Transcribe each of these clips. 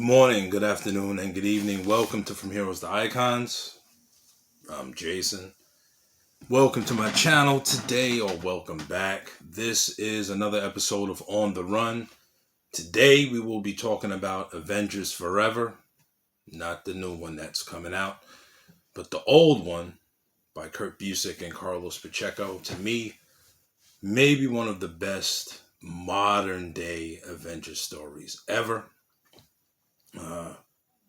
Good morning, good afternoon, and good evening. Welcome to From Heroes to Icons. I'm Jason. Welcome to my channel today, or welcome back. This is another episode of On the Run. Today we will be talking about Avengers Forever. Not the new one that's coming out, but the old one by Kurt Busiek and Carlos Pacheco. To me, maybe one of the best modern day Avengers stories ever.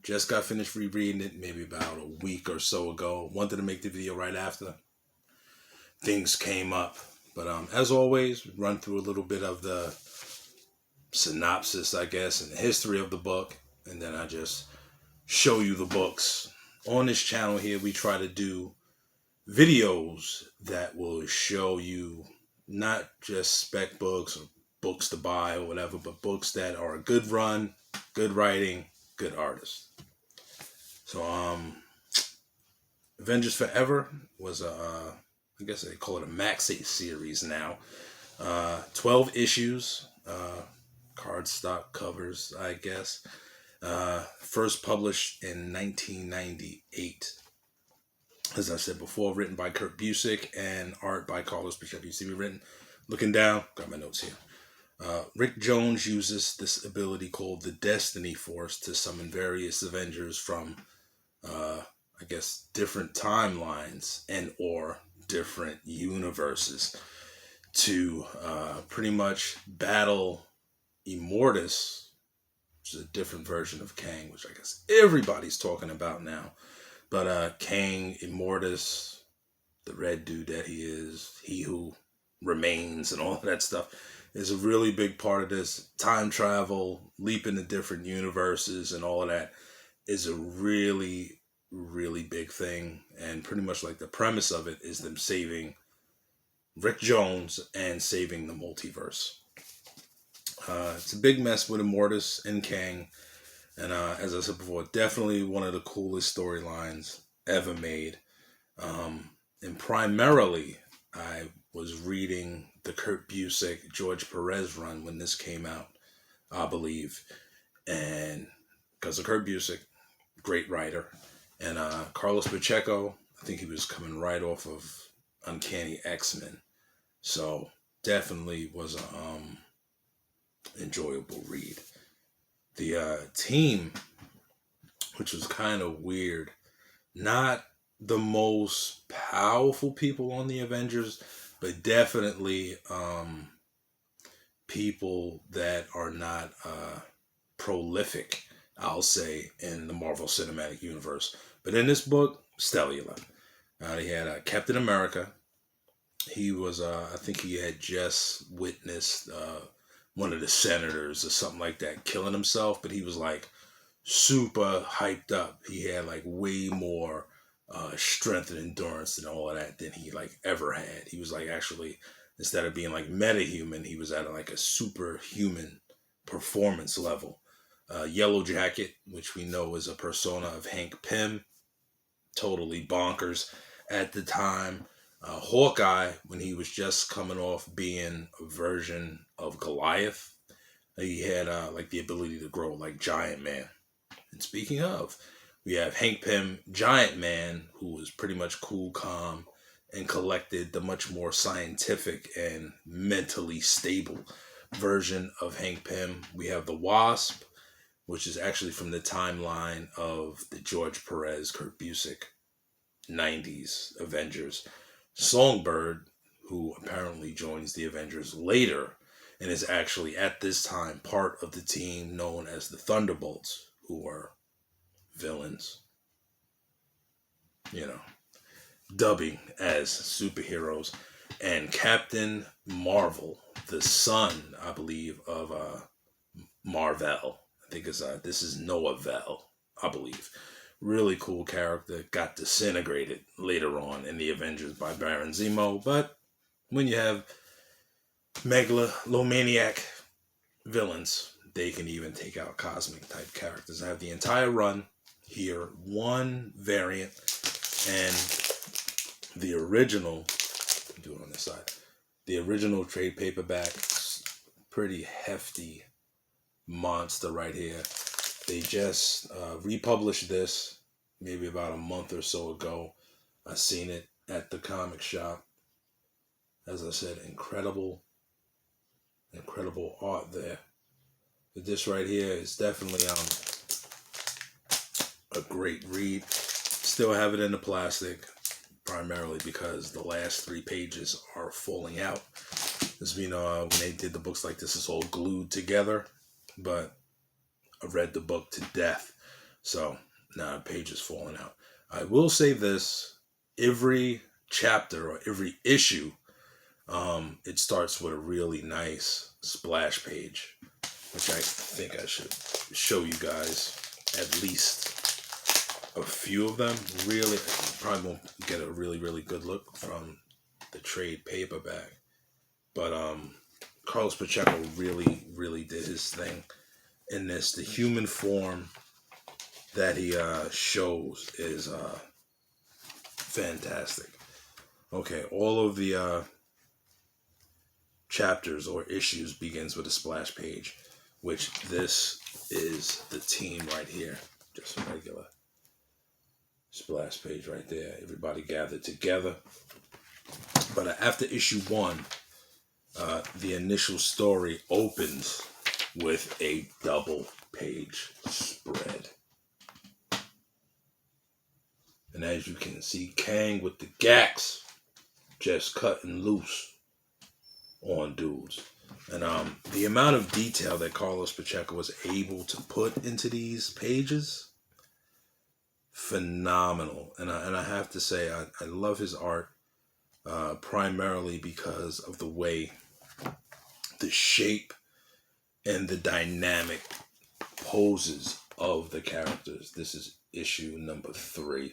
Just got finished rereading it maybe about a week or so ago. Wanted to make the video right after things came up. But as always, run through a little bit of the synopsis, I guess, and the history of the book. And then I just show you the books. On this channel here, we try to do videos that will show you not just spec books or books to buy or whatever, but books that are a good run, good writing, good artists. So, Avengers Forever was I guess they call it a maxi series now. 12 issues, cardstock covers, I guess. First published in 1998. As I said before, written by Kurt Busiek and art by Carlos Pacheco. You see me written? Looking down, got my notes here. Rick Jones uses this ability called the Destiny Force to summon various Avengers from, I guess, different timelines and or different universes to pretty much battle Immortus, which is a different version of Kang, which I guess everybody's talking about now. But Kang, Immortus, the red dude that he is, he who remains and all of that stuff, is a really big part of this. Time travel, leap into different universes and all of that is a really, really big thing. And pretty much like the premise of it is them saving Rick Jones and saving the multiverse. It's a big mess with Immortus and Kang. And as I said before, definitely one of the coolest storylines ever made. And primarily, I was reading the Kurt Busiek, George Perez run when this came out, I believe. And because of Kurt Busiek, great writer. And Carlos Pacheco, I think he was coming right off of Uncanny X-Men. So definitely was an enjoyable read. The team, which was kind of weird, not the most powerful people on the Avengers, but definitely people that are not prolific, I'll say, in the Marvel Cinematic Universe. But in this book, stellar. He had Captain America. He was, I think he had just witnessed one of the senators or something like that killing himself, but he was like super hyped up. He had like way more strength and endurance and all of that than he like ever had. He was like actually, instead of being like metahuman, he was at like a superhuman performance level. Yellow Jacket, which we know is a persona of Hank Pym, totally bonkers at the time. Hawkeye, when he was just coming off being a version of Goliath, he had like the ability to grow like Giant Man. And speaking of, we have Hank Pym, Giant Man, who was pretty much cool, calm, and collected, the much more scientific and mentally stable version of Hank Pym. We have the Wasp, which is actually from the timeline of the George Perez, Kurt Busiek 90s Avengers. Songbird, who apparently joins the Avengers later and is actually at this time part of the team known as the Thunderbolts, who are villains, dubbing as superheroes. And Captain Marvel, the son, I believe, of Marvel. I think this is Noah Vel, I believe. Really cool character. Got disintegrated later on in the Avengers by Baron Zemo. But when you have megalomaniac villains, they can even take out cosmic type characters. I have the entire run here, one variant, and the original, do it on this side, the original trade paperback, pretty hefty monster right here. They just republished this maybe about a month or so ago. I seen it at the comic shop. As I said, incredible, incredible art there. But this right here is definitely a great read. Still have it in the plastic, primarily because the last 3 pages are falling out. As we know, when they did the books like this, it's all glued together. But I read the book to death, so now the page is falling out. I will say this: every chapter or every issue, it starts with a really nice splash page, which I think I should show you guys at least a few of them. Really, probably won't get a really good look from the trade paperback, but Carlos Pacheco really did his thing in this. The human form that he shows is fantastic. Okay, all of the chapters or issues begins with a splash page, which this is the team right here. Just a regular splash page right there. Everybody gathered together. But after issue 1, the initial story opens with a double page spread. And as you can see, Kang with the Gax just cutting loose on dudes. And the amount of detail that Carlos Pacheco was able to put into these pages, phenomenal. And I have to say, I love his art, primarily because of the way, the shape, and the dynamic poses of the characters. This is issue number 3,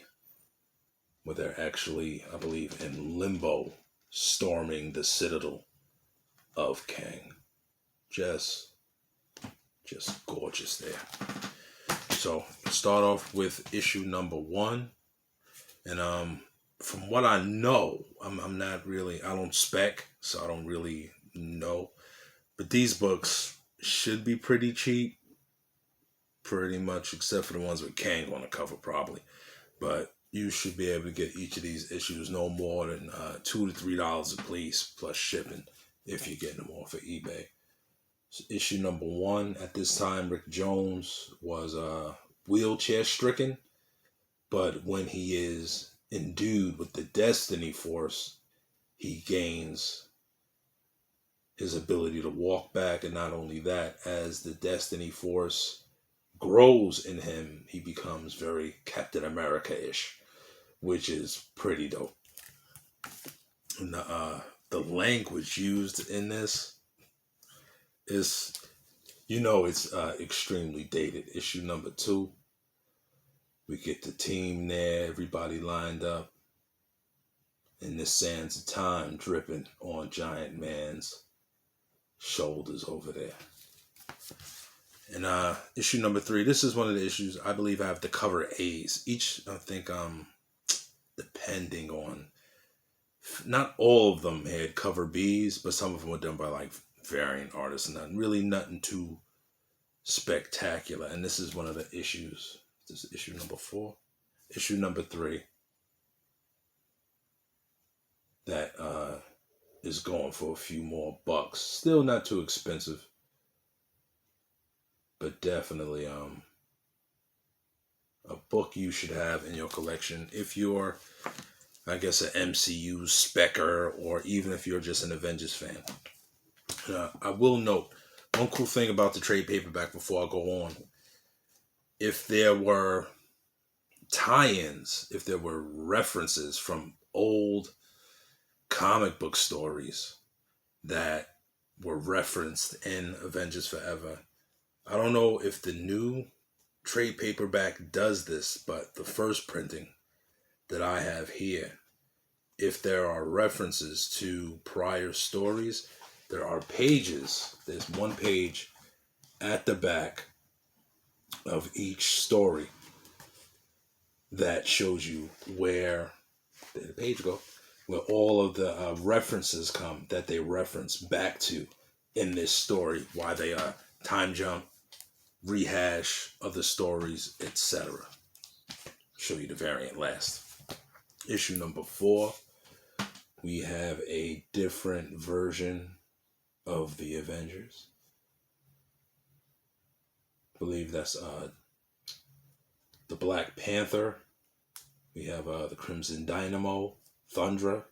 where they're actually, I believe, in limbo, storming the citadel of Kang. Just gorgeous there. So start off with issue number 1, and from what I know, I'm not really, I don't spec, so I don't really know, but these books should be pretty cheap, pretty much, except for the ones with Kang on the cover, probably. But you should be able to get each of these issues no more than $2 to $3 a piece, plus shipping, if you're getting them off of eBay. So issue number 1, at this time, Rick Jones was wheelchair stricken, but when he is endued with the Destiny Force, he gains his ability to walk back. And not only that, as the Destiny Force grows in him, he becomes very Captain America-ish, which is pretty dope. And the language used in this is, it's extremely dated. Issue number 2, we get the team there, everybody lined up, and the sands of time dripping on Giant Man's shoulders over there. And issue number 3, this is one of the issues I believe I have the cover A's. Each, I think, depending on, not all of them had cover B's, but some of them were done by like variant artists, and nothing too spectacular. And this is one of the issues. This is issue number 4. Issue number 3. That is going for a few more bucks. Still not too expensive, but definitely a book you should have in your collection if you're, I guess, an MCU specker, or even if you're just an Avengers fan. I will note one cool thing about the trade paperback before I go on. If there were tie-ins, if there were references from old comic book stories that were referenced in Avengers Forever, I don't know if the new trade paperback does this, but the first printing that I have here, if there are references to prior stories, there are pages. There's one page at the back of each story that shows you where, there the page go, where all of the references come that they reference back to in this story, why they time jump, rehash of the stories, etc. Show you the variant last. Issue number 4, we have a different version of the Avengers. I believe that's the Black Panther. We have the Crimson Dynamo, Thundra.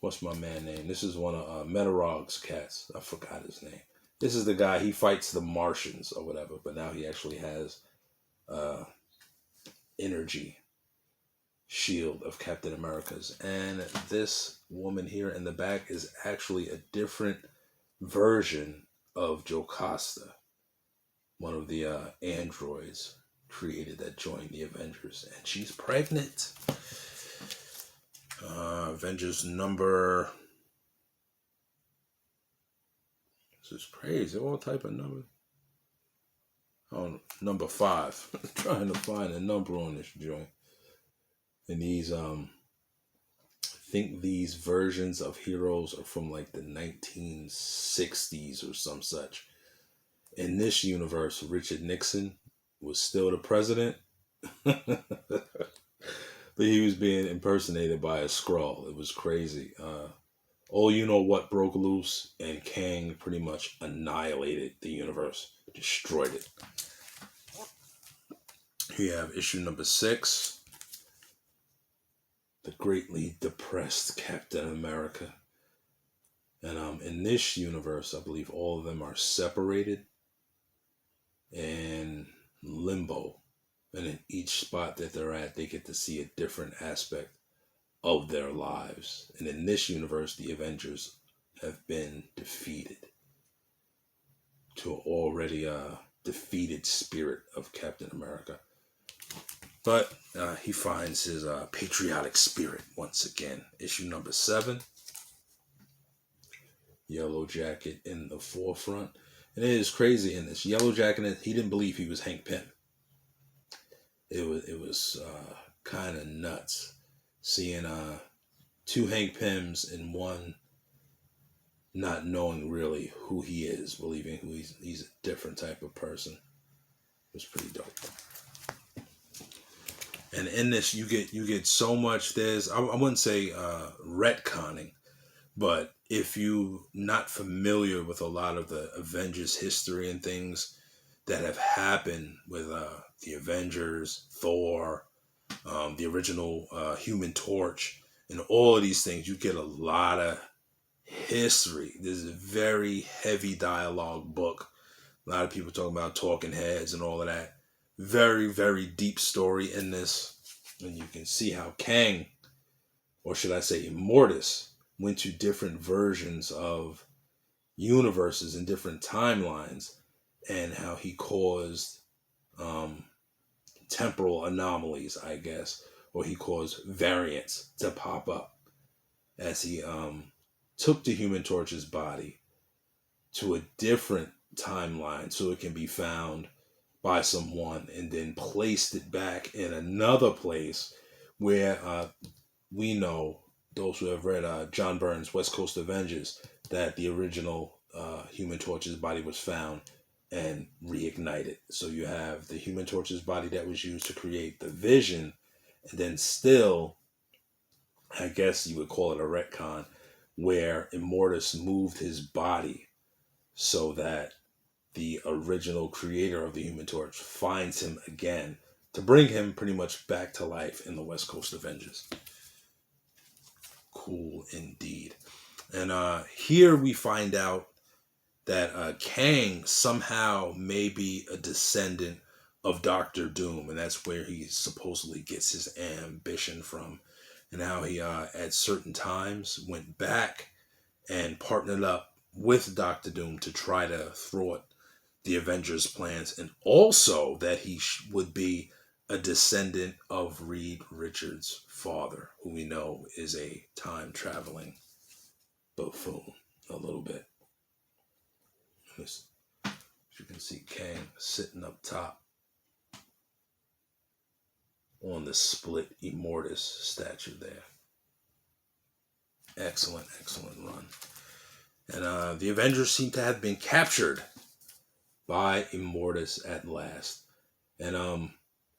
What's my man name? This is one of Metarog's cats. I forgot his name. This is the guy, he fights the Martians or whatever, but now he actually has energy shield of Captain America's. And this woman here in the back is actually a different version of Jocasta, one of the androids created that joined the Avengers, and she's pregnant. Avengers number, this is crazy, all type of number. Oh, number 5. Trying to find a number on this joint. And these I think these versions of heroes are from like the 1960s or some such. In this universe, Richard Nixon was still the president. But he was being impersonated by a Skrull. It was crazy. All you know what broke loose, and Kang pretty much annihilated the universe, destroyed it. You have issue number 6, the greatly depressed Captain America. And in this universe, I believe all of them are separated and limbo. And in each spot that they're at, they get to see a different aspect of their lives. And in this universe, the Avengers have been defeated to an already defeated spirit of Captain America. But he finds his patriotic spirit once again. Issue number 7. Yellow Jacket in the forefront. And it is crazy in this. Yellow Jacket, he didn't believe he was Hank Pym. It was kind of nuts seeing 2 Hank Pyms in one, not knowing really who he is, believing who he's a different type of person. It was pretty dope. And in this, you get so much. There's, I wouldn't say retconning, but if you're not familiar with a lot of the Avengers history and things that have happened with the Avengers, Thor, the original Human Torch, and all of these things, you get a lot of history. This is a very heavy dialogue book. A lot of people talking about talking heads and all of that. Very, very deep story in this. And you can see how Kang, or should I say Immortus, went to different versions of universes and different timelines, and how he caused temporal anomalies, I guess, or he caused variants to pop up as he took the Human Torch's body to a different timeline so it can be found by someone, and then placed it back in another place where we know, those who have read John Byrne's West Coast Avengers, that the original Human Torch's body was found and reignited. So you have the Human Torch's body that was used to create the Vision, and then still, I guess you would call it a retcon, where Immortus moved his body so that the original creator of the Human Torch finds him again to bring him pretty much back to life in the West Coast Avengers. Cool indeed. And here we find out that Kang somehow may be a descendant of Doctor Doom, and that's where he supposedly gets his ambition from, and how he at certain times went back and partnered up with Doctor Doom to try to thwart the Avengers' plans, and also that he would be a descendant of Reed Richards' father, who we know is a time-traveling buffoon a little bit. As you can see, Kang sitting up top on the split Immortus statue there. Excellent, excellent run. And the Avengers seem to have been captured by Immortus at last. And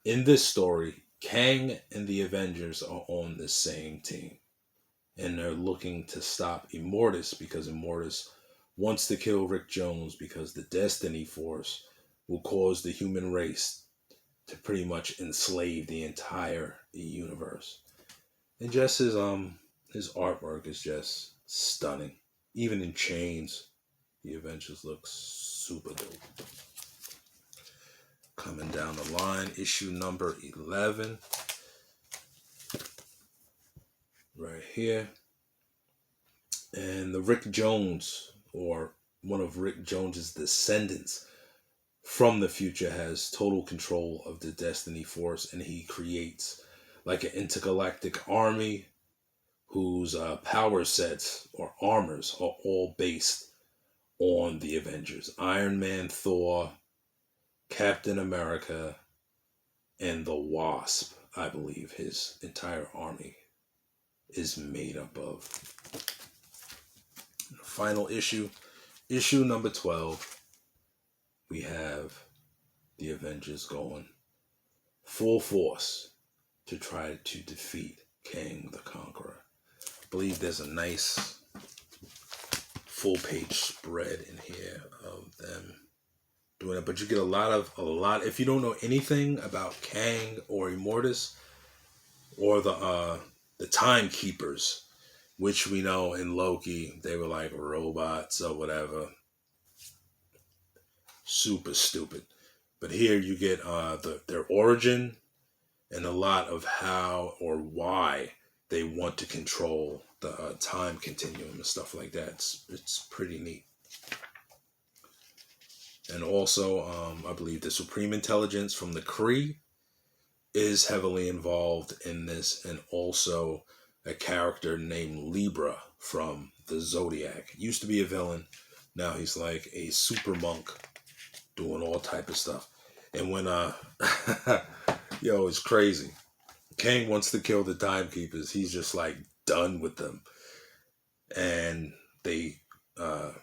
in this story, Kang and the Avengers are on the same team. And they're looking to stop Immortus because Immortus wants to kill Rick Jones because the Destiny Force will cause the human race to pretty much enslave the entire universe. And just his artwork is just stunning. Even in chains, the Avengers look super dope. Coming down the line, issue number 11. Right here. And the Rick Jones, or one of Rick Jones's descendants from the future, has total control of the Destiny Force, and he creates like an intergalactic army whose power sets or armors are all based on the Avengers. Iron Man, Thor, Captain America, and the Wasp, I believe his entire army is made up of. Final issue, issue number 12, we have the Avengers going full force to try to defeat Kang the Conqueror. I believe there's a nice full page spread in here of them doing it, but you get a lot. If you don't know anything about Kang or Immortus or the Timekeepers, which we know in Loki they were like robots or whatever, super stupid. But here you get their origin and a lot of how or why they want to control the time continuum and stuff like that. It's pretty neat. And also, I believe the Supreme Intelligence from the Kree is heavily involved in this, and also a character named Libra from the Zodiac. Used to be a villain, now he's like a super monk doing all type of stuff. And when yo, it's crazy. Kang wants to kill the Timekeepers. He's just like done with them, and they I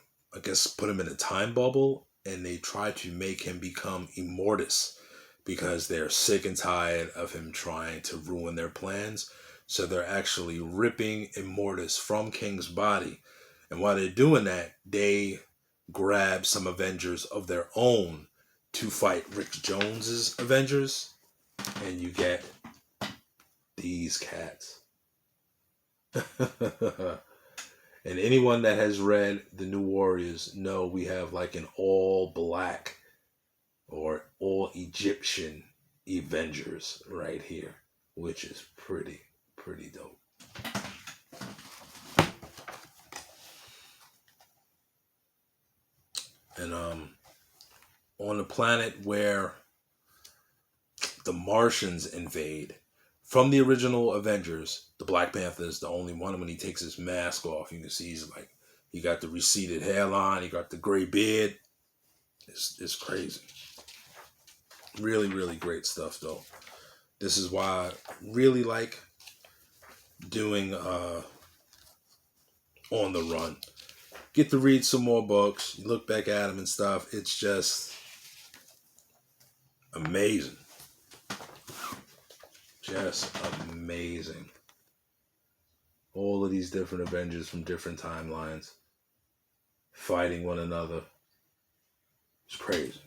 guess put him in a time bubble, and they try to make him become Immortus because they're sick and tired of him trying to ruin their plans. So they're actually ripping Immortus from Kang's body. And while they're doing that, they grab some Avengers of their own to fight Rick Jones's Avengers. And you get these cats. And anyone that has read The New Warriors know we have like an all black or all Egyptian Avengers right here, which is pretty dope. And on a planet where the Martians invade, from the original Avengers, the Black Panther is the only one. When he takes his mask off, you can see he's like, he got the receded hairline, he got the gray beard. It's crazy. Really great stuff though. This is why I really like doing On the Run. Get to read some more books, you look back at them and stuff. It's just amazing. Just amazing. All of these different Avengers from different timelines fighting one another. It's crazy.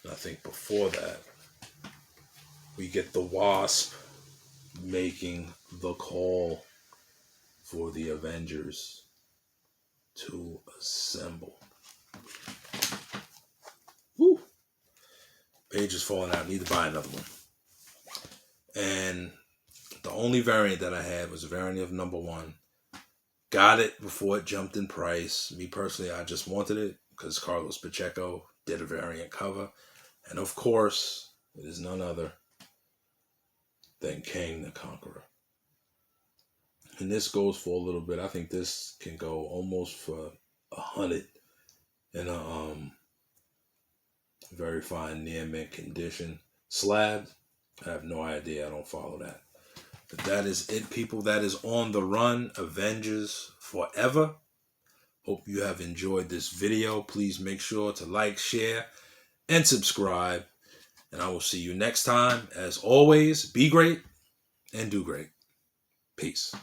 And I think before that, we get the Wasp making the call for the Avengers to assemble. Woo! Page is falling out. Need to buy another one. And the only variant that I had was a variant of number 1. Got it before it jumped in price. Me personally, I just wanted it because Carlos Pacheco did a variant cover. And of course, it is none other than Kang the Conqueror. And this goes for a little bit. I think this can go almost for 100 in a very fine near mint condition. Slabbed. I have no idea. I don't follow that. But that is it, people. That is On the Run, Avengers Forever. Hope you have enjoyed this video. Please make sure to like, share, and subscribe. And I will see you next time. As always, be great and do great. Peace.